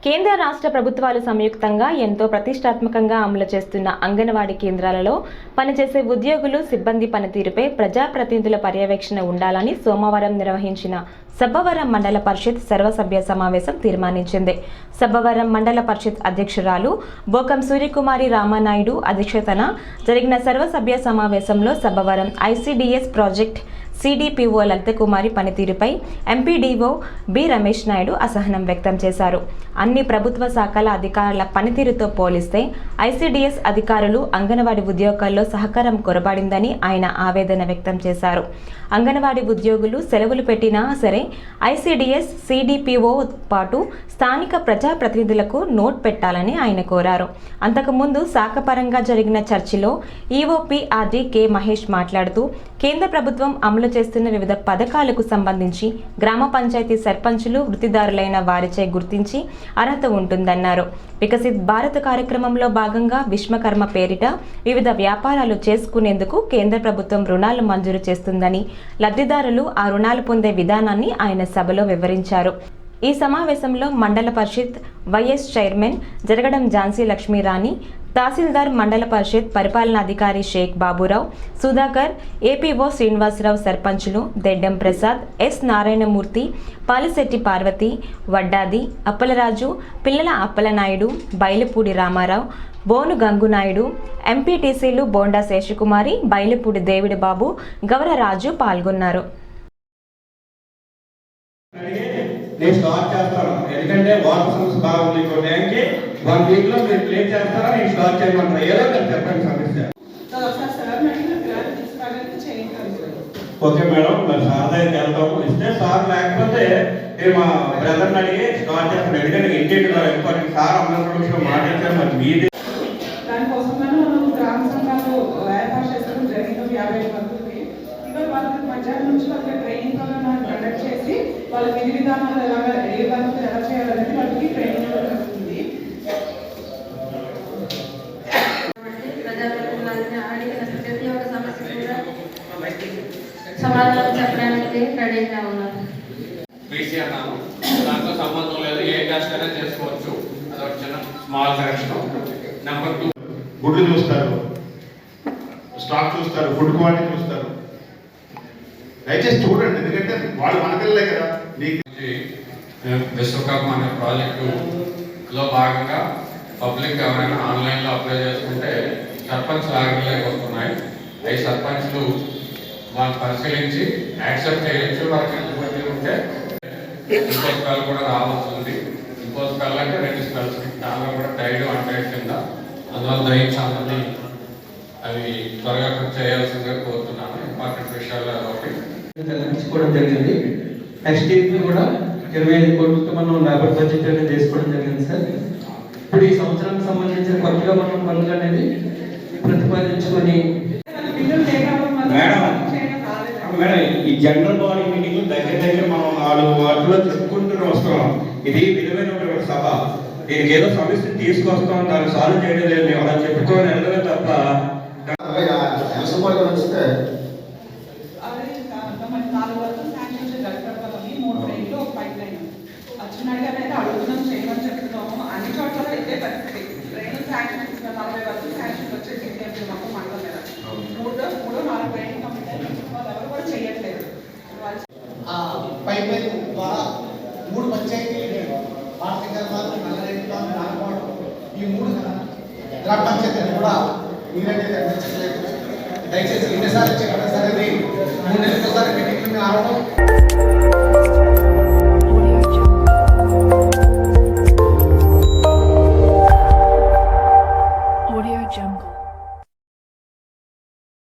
కేంద్ర రాష్ట్ర ప్రభుత్వాలు సంయుక్తంగా ఎంతో ప్రతిష్టాత్మకంగా అమలు చేస్తున్న అంగన్వాడీ కేంద్రాలలో పనిచేసే ఉద్యోగులు సిబ్బంది పనితీరుపై ప్రజాప్రతినిధుల పర్యవేక్షణ ఉండాలని సోమవారం నిర్వహించిన సబ్బవరం మండల పరిషత్ సర్వసభ్య సమావేశం తీర్మానించింది. సబ్బవరం మండల పరిషత్ అధ్యక్షురాలు బోకం సూర్యకుమారి రామానాయుడు అధ్యక్షతన జరిగిన సర్వసభ్య సమావేశంలో Sabbavaram ICDS project CDPO Lalitha Kumari పనితీరుపై ఎంపీడీఓ బి రమేష్ నాయుడు అసహనం వ్యక్తం చేశారు. అన్ని ప్రభుత్వ శాఖల అధికారుల పనితీరుతో పోలిస్తే ఐసిడిఎస్ అధికారులు అంగన్వాడీ ఉద్యోగాల్లో సహకారం కొరబడిందని ఆయన ఆవేదన వ్యక్తం చేశారు. అంగన్వాడీ ఉద్యోగులు సెలవులు పెట్టినా సరే ఐసిడిఎస్ సిడిపిఓ పాటు స్థానిక ప్రజాప్రతినిధులకు నోట్ పెట్టాలని ఆయన కోరారు. అంతకుముందు శాఖపరంగా జరిగిన చర్చలో ఈఓపీఆర్డీ కె మహేష్ మాట్లాడుతూ కేంద్ర ప్రభుత్వం అమలు చేస్తున్న వివిధ పథకాలకు సంబంధించి గ్రామ పంచాయతీ సర్పంచులు వృత్తిదారులైన వారిచే గుర్తించి అర్హత ఉంటుందన్నారు. వికసిత్ భారత్ కార్యక్రమంలో భాగంగా విశ్వకర్మ పేరిట వివిధ వ్యాపారాలు చేసుకునేందుకు కేంద్ర ప్రభుత్వం రుణాలు మంజూరు చేస్తుందని, లబ్ధిదారులు ఆ రుణాలు పొందే విధానాన్ని ఆయన సభలో వివరించారు. ఈ సమావేశంలో మండల పరిషత్ వైఎస్ చైర్మన్ జరగడం ఝాన్సీ లక్ష్మీరాణి, తహసీల్దార్ మండల పరిషత్ పరిపాలనాధికారి షేక్ బాబురావు, సుధాకర్, ఏపీఓ శ్రీనివాసరావు, సర్పంచులు దెడ్డం ప్రసాద్, ఎస్ నారాయణమూర్తి, పాలిశెట్టి పార్వతి, వడ్డాది అప్పలరాజు, పిల్లల అప్పలనాయుడు, బైలపూడి రామారావు, బోను గంగునాయుడు, ఎంపీటీసీలు బోండా శేషకుమారి, బైలపూడి దేవుడి బాబు, గౌరరాజు పాల్గొన్నారు. నేను స్టార్ట్ చేస్తాను, ఎందుకంటే వాటర్ సమస్య బాగుంది. టైంకి 1 వీక్ లో మీరు క్లియర్ చేస్తారా? నేను స్టార్ట్ చేయమంటారా? ఏదో చెప్పండి సమస్య. ఓకే మేడం, మరి సార్ దగ్గరికి వెళ్తాము. ఇస్తే సార్ లేకపోతే నేను మా బ్రదర్ని అడిగి స్టార్ట్ చేస్తాను. ఎందుకంటే ఇంటికి ఇంపార్టెంట్ సార్ అందరూ మాట్లాడతారు. మరి మీది దానికోసం మనం గ్రామ సంఘాలు ఏర్పాటు చేస్తాం జరిగింది. 50 మందికి ఇవాళ వాళ్ళకి మధ్యాహ్నం నుంచి వాళ్ళకి ట్రైనింగ్ ప్రోగ్రామ్ కండక్ట్ చేసి వాళ్ళ విధి విధానాలు ఏ పద్ధతులు ఎలా చేయాలనేది వాళ్ళకి ట్రైనింగ్ జరుగుతుంది. సమాధానం చెప్పడానికి రెడీగా ఉన్నాను. బీసీ అన్నాను, దాంతో సంబంధం లేదు, ఏ కాస్ట్ అయినా చేసుకోవచ్చు. అదొక చిన్న స్మాల్ కరెక్షన్. నెంబర్ 2, గుడ్లు చూస్తారు, స్టాక్ చూస్తారు, ఫుడ్ క్వాలిటీ చూస్తారు. దయచేసి చూడండి, ఎందుకంటే వాళ్ళు మన పిల్లలే కదా. విశ్వకర్మ అనే ప్రాజెక్టులో భాగంగా పబ్లిక్ ఎవరైనా ఆన్లైన్లో అప్లై చేసుకుంటే సర్పంచ్ లాగలేకపోతున్నాయి. అవి సర్పంచ్లు వాళ్ళని పరిశీలించి యాక్సెప్ట్ చేయొచ్చు. వాళ్ళకి ఎలిజిబిలిటీ ఉంటే ఇంకో స్పెల్ కూడా రావాల్సింది. ఇంకో స్పెల్ అంటే 2 స్పెల్స్, దానిలో కూడా టైడ్ అంటైడ్ కింద. అందువల్ల దయించాలని అవి త్వరగా చేయాల్సిందిగా కోరుతున్నాను. ఇంపార్టెంట్ విషయాలు ఒకటి తెలంపించుకోవడం జరిగింది. నెక్స్ట్ ఇయర్కి కూడా 25 కోట్లతో మనం లేబర్ బడ్జెట్ అనేది చేసుకోవడం జరిగింది సార్. ఇప్పుడు ఈ సంవత్సరానికి సంబంధించిన కొత్తగా మనం పనులు అనేది ప్రతిపాదించుకొని మేడం ఈ జనరల్ బాడీ మీటింగ్ దగ్గర మనం 4 వార్డులో చెప్పుకుంటూ వస్తున్నాం. ఇది విలువైన సభ. దీనికి ఏదో సమస్యను తీసుకొస్తాం, దాన్ని సాల్వ్ చేయడం లేదు. మేము అలా చెప్పుకోని వెళ్ళడమే తప్ప అడుగుతున్నాం, చేయమని చెప్తున్నాము. అన్ని చోట్ల ఇదే పరిస్థితి. 2 శాంక్షన్ 40 వరకు శాంక్షన్ వచ్చేసి మొత్తం మండలం మీద 3-4 ట్రైనింగ్ కంప్లీట్ అయ్యి వాళ్ళు ఎవరు కూడా చేయట్లేదు. పైప్ లైన్ ద్వారా 3 పంచాయతీలు ఈ 3 గ్రామ పంచాయతీలు కూడా నీరనేది అందించలేదు. దయచేసి ఎన్నిసార్లు చెప్పినా సరే 3 నెలలకోసారి మీటింగ్లు మేము ఆడడం